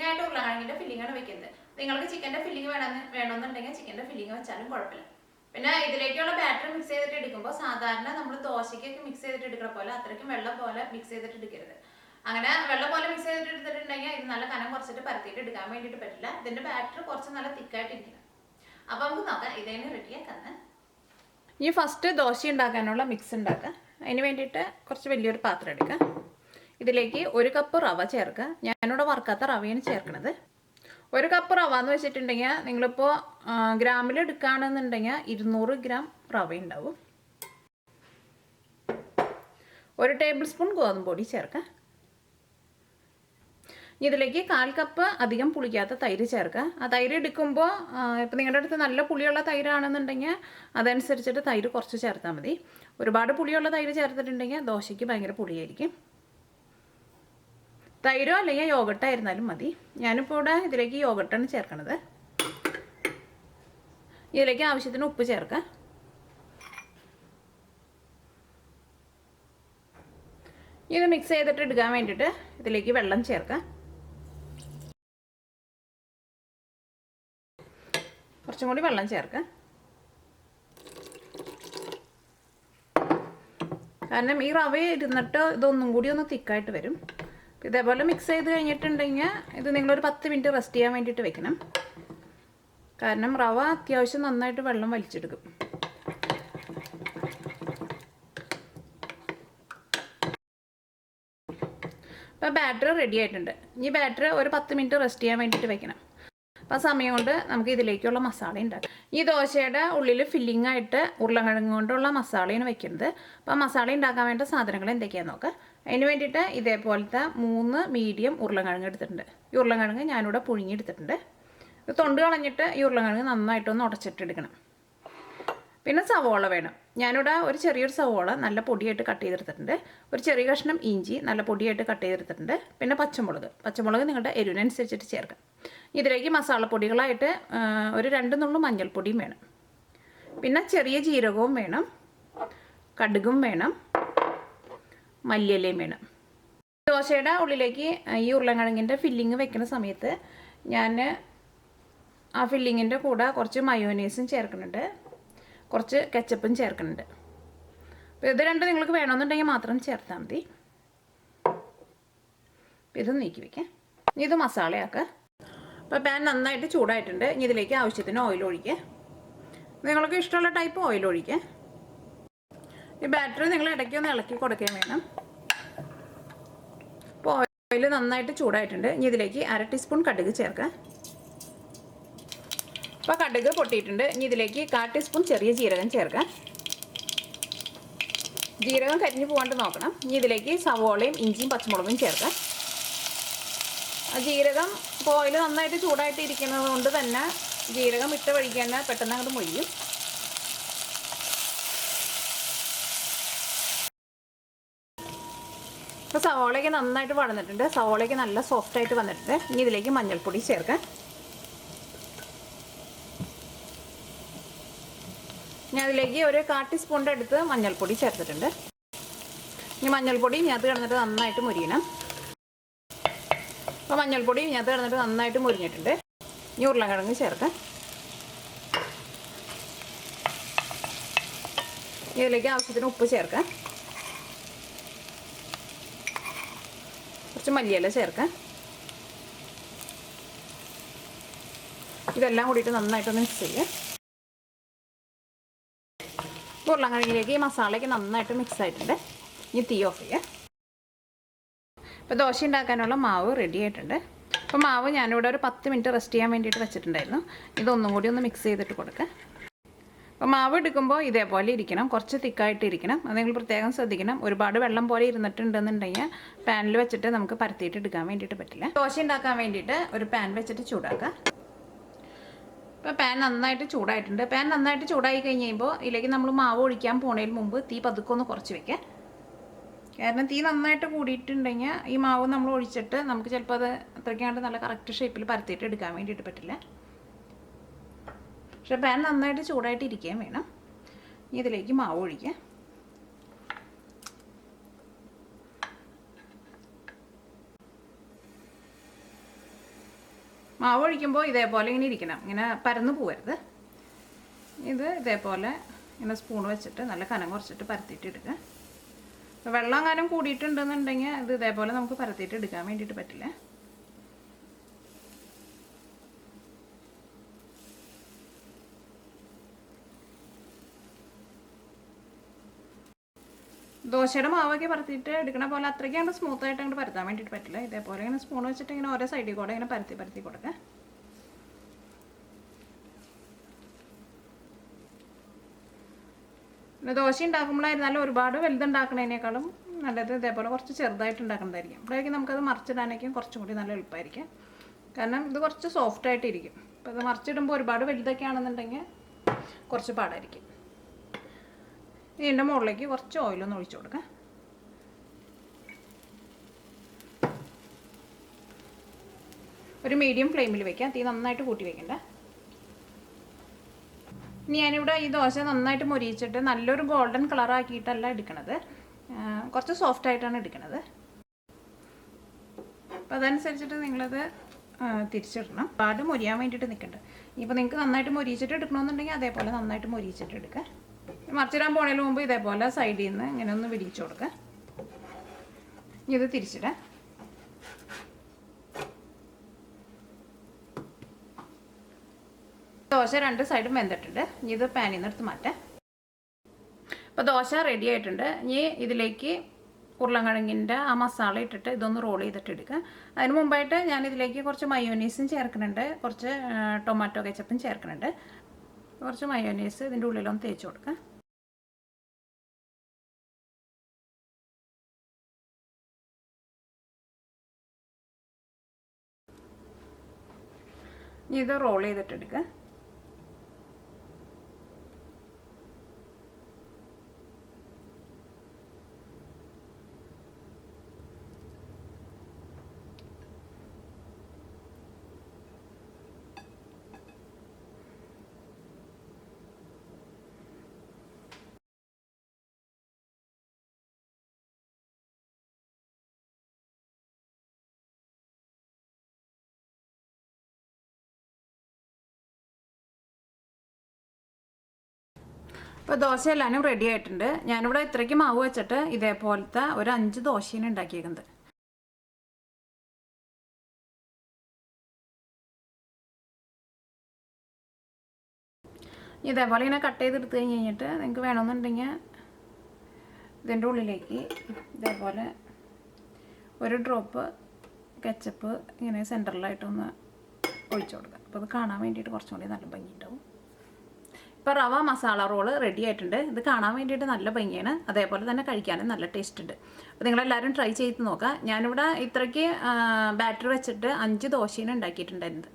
ആയിട്ട് ഉരുളക്കിഴങ്ങിന്റെ ഫില്ലിംഗ് ആണ് വെക്കുന്നത്. നിങ്ങൾക്ക് ചിക്കന്റെ ഫില്ലിംഗ് വേണമെന്നുണ്ടെങ്കിൽ ചിക്കന്റെ ഫില്ലിംഗ് വെച്ചാലും കുഴപ്പമില്ല. പിന്നെ ഇതിലേക്കുള്ള ബാറ്റർ മിക്സ് ചെയ്തിട്ട് എടുക്കുമ്പോൾ സാധാരണ നമ്മൾ ദോശയ്ക്കൊക്കെ മിക്സ് ചെയ്തിട്ട് എടുക്കുന്ന പോലെ അത്രയ്ക്കും വെള്ളം പോലെ മിക്സ് ചെയ്തിട്ട് എടുക്കരുത്. അങ്ങനെ വെള്ളം പോലെ മിക്സ് ചെയ്തിട്ട് എടുത്തിട്ടുണ്ടെങ്കിൽ ഇത് നല്ല കനം കുറച്ചിട്ട് പരത്തിയിട്ട് എടുക്കാൻ വേണ്ടിയിട്ട് പറ്റില്ല. ഇതിന്റെ ബാറ്റർ കുറച്ച് നല്ല തിക്കായിട്ടിരിക്കണം. അപ്പൊ നമുക്ക് നോക്കാം ഇതേനെ റെഡിയാക്കാന്ന്. ഈ ഫസ്റ്റ് ദോശ ഉണ്ടാക്കാനുള്ള മിക്സ് ഉണ്ടാക്കുക. അതിന് വേണ്ടിയിട്ട് കുറച്ച് വലിയൊരു പാത്രം എടുക്കുക. ഇതിലേക്ക് 1 കപ്പ് റവ ചേർക്കുക. ഞാനിവിടെ വറുക്കാത്ത റവയാണ് ചേർക്കുന്നത്. 1 കപ്പ് റവ എന്ന് വെച്ചിട്ടുണ്ടെങ്കിൽ നിങ്ങളിപ്പോൾ ഗ്രാമിൽ എടുക്കുകയാണെന്നുണ്ടെങ്കിൽ 200 ഗ്രാം റവ ഉണ്ടാവും. 1 ടേബിൾ സ്പൂൺ ഗോതമ്പ് പൊടി ചേർക്കുക. ഇതിലേക്ക് 1/4 കപ്പ് അധികം പുളിക്കാത്ത തൈര് ചേർക്കുക. ആ തൈര് എടുക്കുമ്പോൾ ഇപ്പം നിങ്ങളുടെ അടുത്ത് നല്ല പുളിയുള്ള തൈരാണെന്നുണ്ടെങ്കിൽ അതനുസരിച്ചിട്ട് തൈര് കുറച്ച് ചേർത്താൽ മതി. ഒരുപാട് പുളിയുള്ള തൈര് ചേർത്തിട്ടുണ്ടെങ്കിൽ ദോശയ്ക്ക് ഭയങ്കര പുളിയായിരിക്കും. തൈരോ അല്ലെങ്കിൽ യോഗട്ടായിരുന്നാലും മതി. ഞാനിപ്പോൾ ഇവിടെ ഇതിലേക്ക് യോഗട്ടാണ് ചേർക്കണത്. ഇതിലേക്ക് ആവശ്യത്തിന് ഉപ്പ് ചേർക്കുക. ഇത് മിക്സ് ചെയ്തിട്ട് എടുക്കാൻ വേണ്ടിയിട്ട് ഇതിലേക്ക് വെള്ളം ചേർക്കുക. കുറച്ചും കൂടി വെള്ളം ചേർക്കുക. കാരണം ഈ റവ ഇരുന്നിട്ട് ഇതൊന്നും കൂടി ഒന്ന് തിക്കായിട്ട് വരും. ഇതേപോലെ മിക്സ് ചെയ്ത് കഴിഞ്ഞിട്ടുണ്ടെങ്കിൽ ഇത് നിങ്ങളൊരു 10 മിനിറ്റ് റെസ്റ്റ് ചെയ്യാൻ വേണ്ടിയിട്ട് വെക്കണം. കാരണം റവ അത്യാവശ്യം നന്നായിട്ട് വെള്ളം വലിച്ചെടുക്കും. അപ്പോൾ ബാറ്റർ റെഡി ആയിട്ടുണ്ട്. ഈ ബാറ്റർ ഒരു 10 മിനിറ്റ് റെസ്റ്റ് ചെയ്യാൻ വേണ്ടിയിട്ട് വെക്കണം. അപ്പോൾ ആ സമയം കൊണ്ട് നമുക്ക് ഇതിലേക്കുള്ള മസാല ഉണ്ടാക്കാം. ഈ ദോശയുടെ ഉള്ളിൽ ഫില്ലിംഗ് ആയിട്ട് ഉരുളക്കിഴങ്ങ് കൊണ്ടുള്ള മസാലയാണ് വെക്കുന്നത്. അപ്പോൾ മസാല ഉണ്ടാക്കാൻ വേണ്ട സാധനങ്ങൾ എന്തൊക്കെയാണെന്ന് നോക്കാം. അതിന് വേണ്ടിയിട്ട് ഇതേപോലത്തെ 3 മീഡിയം ഉരുളക്കിഴങ്ങ് എടുത്തിട്ടുണ്ട്. ഈ ഉരുളക്കിഴങ്ങ് ഞാനിവിടെ പുഴുങ്ങിയെടുത്തിട്ടുണ്ട്. ഇത് തൊണ്ട് കളഞ്ഞിട്ട് ഈ ഉരുളക്കിഴങ്ങ് നന്നായിട്ടൊന്ന് ഉടച്ചിട്ടെടുക്കണം. പിന്നെ സവോള വേണം. ഞാനിവിടെ ഒരു ചെറിയൊരു സവോള നല്ല പൊടിയായിട്ട് കട്ട് ചെയ്തെടുത്തിട്ടുണ്ട്. ഒരു ചെറിയ കഷ്ണം ഇഞ്ചി നല്ല പൊടിയായിട്ട് കട്ട് ചെയ്തെടുത്തിട്ടുണ്ട്. പിന്നെ പച്ചമുളക് നിങ്ങളുടെ എരിവിനനുസരിച്ചിട്ട് ചേർക്കാം. ഇതിലേക്ക് മസാലപ്പൊടികളായിട്ട് ഒരു 2 നുള്ളു മഞ്ഞൾപ്പൊടിയും വേണം. പിന്നെ ചെറിയ ജീരകവും വേണം, കടുകും വേണം, മല്ലിയിലയും വേണം. ദോശയുടെ ഉള്ളിലേക്ക് ഈ ഉരുളക്കിഴങ്ങിൻ്റെ ഫില്ലിങ് വെക്കുന്ന സമയത്ത് ഞാൻ ആ ഫില്ലിങ്ങിൻ്റെ കൂടെ കുറച്ച് മയോനൈസും ചേർക്കുന്നുണ്ട്, കുറച്ച് കെച്ചപ്പും ചേർക്കുന്നുണ്ട്. അപ്പോൾ ഇത് രണ്ടും നിങ്ങൾക്ക് വേണമെന്നുണ്ടെങ്കിൽ മാത്രം ചേർത്താൽ മതി. ഇത് നീക്കി വയ്ക്കാം. ഇത് മസാലയാക്കുക. അപ്പോൾ പാൻ നന്നായിട്ട് ചൂടായിട്ടുണ്ട്. ഇനി ഇതിലേക്ക് ആവശ്യത്തിന് ഓയിൽ ഒഴിക്കുക. നിങ്ങൾക്ക് ഇഷ്ടമുള്ള ടൈപ്പ് ഓയിൽ ഒഴിക്കുക. ഈ ബാറ്റർ നിങ്ങൾ ഇടയ്ക്കൊന്ന് ഇളക്കി കൊടുക്കുകയും വേണം. അപ്പോൾ ഓയിൽ നന്നായിട്ട് ചൂടായിട്ടുണ്ട്. ഇനി ഇതിലേക്ക് 1/2 ടീസ്പൂൺ കടുക് ചേർക്കുക. അപ്പോൾ കടുക് പൊട്ടിയിട്ടുണ്ട്. ഇനി ഇതിലേക്ക് 1/4 ടീസ്പൂൺ ചെറിയ ജീരകം ചേർക്കുക. ജീരകം കരിഞ്ഞു പോകാണ്ട് നോക്കണം. ഇനി ഇതിലേക്ക് സവോളയും ഇഞ്ചിയും പച്ചമുളകും ചേർക്കുക. ആ ജീരകം ഇപ്പോൾ ഓയിൽ നന്നായിട്ട് ചൂടായിട്ട് ഇരിക്കുന്നത് കൊണ്ട് തന്നെ ജീരകം ഇട്ട വഴിക്ക് തന്നെ പെട്ടെന്ന് അങ്ങോട്ട് മൊഴിയും. ഇപ്പോൾ സവോളയ്ക്ക് നന്നായിട്ട് വഴന്നിട്ടുണ്ട്. സവോളയ്ക്ക് നല്ല സോഫ്റ്റായിട്ട് വന്നിട്ടുണ്ട്. ഇനി ഇതിലേക്ക് മഞ്ഞൾപ്പൊടി ചേർക്കാം. ഇനി അതിലേക്ക് ഒരു 1/4 ടീസ്പൂണിൻ്റെ അടുത്ത് മഞ്ഞൾപ്പൊടി ചേർത്തിട്ടുണ്ട്. ഇനി മഞ്ഞൾപ്പൊടി ഇതിനകത്ത് കിടന്നിട്ട് നന്നായിട്ട് മുരിയണം. അപ്പോൾ മഞ്ഞൾപ്പൊടി ഇതിനകത്ത് കിടന്നിട്ട് നന്നായിട്ട് മുരിഞ്ഞിട്ടുണ്ട്. ഇനി ഉരുളക്കിഴങ്ങ് ചേർക്കാം. ഇതിലേക്ക് ആവശ്യത്തിന് ഉപ്പ് ചേർക്കാം. കുറച്ച് മല്ലിയില ചേർക്കാം. ഇതെല്ലാം കൂടിയിട്ട് നന്നായിട്ടൊന്ന് മിക്സ് ചെയ്യുക. ഉരുളക്കിഴങ്ങിലേക്ക് ഈ മസാലയ്ക്ക് നന്നായിട്ട് മിക്സ് ആയിട്ടുണ്ട്. ഇനി തീ ഓഫ് ചെയ്യുക. ഇപ്പോൾ ദോശ ഉണ്ടാക്കാനുള്ള മാവ് റെഡി ആയിട്ടുണ്ട്. അപ്പോൾ മാവ് ഞാനിവിടെ ഒരു 10 മിനിറ്റ് റെസ്റ്റ് ചെയ്യാൻ വേണ്ടിയിട്ട് വെച്ചിട്ടുണ്ടായിരുന്നു. ഇതൊന്നും കൂടി ഒന്ന് മിക്സ് ചെയ്തിട്ട് കൊടുക്കുക. അപ്പോൾ മാവ് എടുക്കുമ്പോൾ ഇതേപോലെ ഇരിക്കണം, കുറച്ച് തിക്കായിട്ട് ഇരിക്കണം. അത് നിങ്ങൾ പ്രത്യേകം ശ്രദ്ധിക്കണം. ഒരുപാട് വെള്ളം പോലെ ഇരുന്നിട്ടുണ്ടെന്നുണ്ടെങ്കിൽ പാനിൽ വെച്ചിട്ട് നമുക്ക് പരത്തിയിട്ട് എടുക്കാൻ വേണ്ടിയിട്ട് പറ്റില്ല. ദോശ ഉണ്ടാക്കാൻ വേണ്ടിയിട്ട് ഒരു പാൻ വെച്ചിട്ട് ചൂടാക്കുക. ഇപ്പോൾ പാൻ നന്നായിട്ട് ചൂടായിട്ടുണ്ട്. പാൻ നന്നായിട്ട് ചൂടായി കഴിഞ്ഞ് കഴിയുമ്പോൾ ഇതിലേക്ക് നമ്മൾ മാവ് ഒഴിക്കാൻ പോണതിന് മുമ്പ് തീ പതുക്കെ ഒന്ന് കുറച്ച് വയ്ക്കുക. കാരണം തീ നന്നായിട്ട് കൂടിയിട്ടുണ്ടെങ്കിൽ ഈ മാവ് നമ്മൾ ഒഴിച്ചിട്ട് നമുക്ക് ചിലപ്പോൾ അത് അത്രയ്ക്കാണ്ട് നല്ല കറക്റ്റ് ഷേപ്പിൽ പരത്തിയിട്ട് എടുക്കാൻ വേണ്ടിയിട്ട് പറ്റില്ല. പക്ഷേ പാൻ നന്നായിട്ട് ചൂടായിട്ട് ഇരിക്കുകയും വേണം. ഇനി ഇതിലേക്ക് മാവ് ഒഴിക്കുക. മാവ് ഒഴിക്കുമ്പോൾ ഇതേപോലെ ഇങ്ങനെ ഇരിക്കണം, ഇങ്ങനെ പരന്നു പോകരുത്. ഇത് ഇതേപോലെ ഇങ്ങനെ സ്പൂൺ വെച്ചിട്ട് നല്ല കനം കുറച്ചിട്ട് പരത്തിയിട്ട് എടുക്കുക. വെള്ളം എങ്ങാനും കൂടിയിട്ടുണ്ടെന്നുണ്ടെങ്കിൽ ഇത് ഇതേപോലെ നമുക്ക് പരത്തിയിട്ട് എടുക്കാൻ വേണ്ടിയിട്ട് പറ്റില്ല. ദോശയുടെ മാവൊക്കെ പരത്തിയിട്ട് എടുക്കണ പോലെ അത്രയ്ക്ക് അങ്ങോട്ട് സ്മൂത്തായിട്ട് അങ്ങോട്ട് പരത്താൻ വേണ്ടിയിട്ട് പറ്റില്ല. ഇതേപോലെ ഇങ്ങനെ സ്പൂൺ വെച്ചിട്ട് ഇങ്ങനെ ഓരോ സൈഡിൽ കൂടെ ഇങ്ങനെ പരത്തി കൊടുക്കുക. പിന്നെ ദോശ ഉണ്ടാക്കുമ്പോഴായിരുന്നാലും ഒരുപാട് വലുതുണ്ടാക്കുന്നതിനേക്കാളും നല്ലത് ഇതേപോലെ കുറച്ച് ചെറുതായിട്ട് ഉണ്ടാക്കുന്നതായിരിക്കും. അപ്പോഴേക്കും നമുക്കത് മറിച്ചിടാനൊക്കെ കുറച്ചും കൂടി നല്ല എളുപ്പമായിരിക്കും. കാരണം ഇത് കുറച്ച് സോഫ്റ്റായിട്ടിരിക്കും. അപ്പോൾ ഇത് മറിച്ചിടുമ്പോൾ ഒരുപാട് വലുതൊക്കെ ആണെന്നുണ്ടെങ്കിൽ കുറച്ച് പാടായിരിക്കും. ഇതിൻ്റെ മുകളിലേക്ക് കുറച്ച് ഓയിലൊന്ന് ഒഴിച്ചു കൊടുക്കാം. ഒരു മീഡിയം ഫ്ലെയിമിൽ വയ്ക്കാം, തീ നന്നായിട്ട് കൂട്ടി വയ്ക്കണ്ട. ഇനി ഞാനിവിടെ ഈ ദോശ നന്നായിട്ട് മൊരിയിച്ചിട്ട് നല്ലൊരു ഗോൾഡൻ കളറാക്കിയിട്ടല്ല എടുക്കണത്, കുറച്ച് സോഫ്റ്റായിട്ടാണ് എടുക്കണത്. അപ്പോൾ അതനുസരിച്ചിട്ട് നിങ്ങളത് തിരിച്ചിടണം. ഒരുപാട് മൊരിയാൻ വേണ്ടിയിട്ട് നിൽക്കണ്ട. ഇനിയിപ്പോൾ നിങ്ങൾക്ക് നന്നായിട്ട് മൊരിയിച്ചിട്ട് എടുക്കണമെന്നുണ്ടെങ്കിൽ അതേപോലെ നന്നായിട്ട് മൊരിയിച്ചിട്ട് എടുക്കുക. മറിച്ചിടാൻ പോണതിന് മുമ്പ് ഇതേപോലെ സൈഡിൽ നിന്ന് ഇങ്ങനെ ഒന്ന് വിരിയിച്ചു കൊടുക്കുക. ഇനി ഇത് തിരിച്ചിടാം. ദോശ രണ്ട് സൈഡും വെന്തിട്ടുണ്ട്. ഇനി ഇത് പാനിൽ നിന്ന് എടുത്ത് മാറ്റാം. അപ്പോൾ ദോശ റെഡി ആയിട്ടുണ്ട്. ഇനി ഇതിലേക്ക് ഉരുളക്കിഴങ്ങിൻ്റെ ആ മസാല ഇട്ടിട്ട് ഇതൊന്ന് റോൾ ചെയ്തിട്ട് എടുക്കുക. അതിന് മുമ്പായിട്ട് ഞാൻ ഇതിലേക്ക് കുറച്ച് മയോനൈസും ചേർക്കുന്നുണ്ട്, കുറച്ച് ടൊമാറ്റോ കെച്ചപ്പും ചേർക്കുന്നുണ്ട്. കുറച്ച് മയോനൈസ് ഇതിൻ്റെ ഉള്ളിലൊന്ന് തേച്ച് കൊടുക്കുക. ഇനി ഇത് റോൾ ചെയ്തിട്ടെടുക്കുക. ഇപ്പോൾ ദോശ എല്ലാവരും റെഡി ആയിട്ടുണ്ട്. ഞാനിവിടെ ഇത്രയ്ക്ക് മാവ് വെച്ചിട്ട് ഇതേപോലത്തെ ഒരു 5 ദോശയാണ് ഉണ്ടാക്കിയേക്കുന്നത്. ഇതേപോലെ ഇങ്ങനെ കട്ട് ചെയ്തെടുത്ത് കഴിഞ്ഞിട്ട് നിങ്ങൾക്ക് വേണമെന്നുണ്ടെങ്കിൽ ഇതിൻ്റെ ഉള്ളിലേക്ക് ഇതേപോലെ ഒരു ഡ്രോപ്പ് കെച്ചപ്പ് ഇങ്ങനെ സെൻറ്ററിലായിട്ടൊന്ന് ഒഴിച്ചു കൊടുക്കുക. അപ്പോൾ അത് കാണാൻ വേണ്ടിയിട്ട് കുറച്ചും കൂടി നല്ല ഭംഗിയുണ്ടാവും. ഇപ്പോൾ റവ മസാല റോള് റെഡി ആയിട്ടുണ്ട്. ഇത് കാണാൻ വേണ്ടിയിട്ട് നല്ല ഭംഗിയാണ്, അതേപോലെ തന്നെ കഴിക്കാനും നല്ല ടേസ്റ്റ് ഉണ്ട്. അപ്പോൾ നിങ്ങളെല്ലാവരും ട്രൈ ചെയ്ത് നോക്കുക. ഞാനിവിടെ ഇത്രയ്ക്ക് ബാറ്റർ വെച്ചിട്ട് 5 ദോശയാണ് ഉണ്ടാക്കിയിട്ടുണ്ടായിരുന്നത്.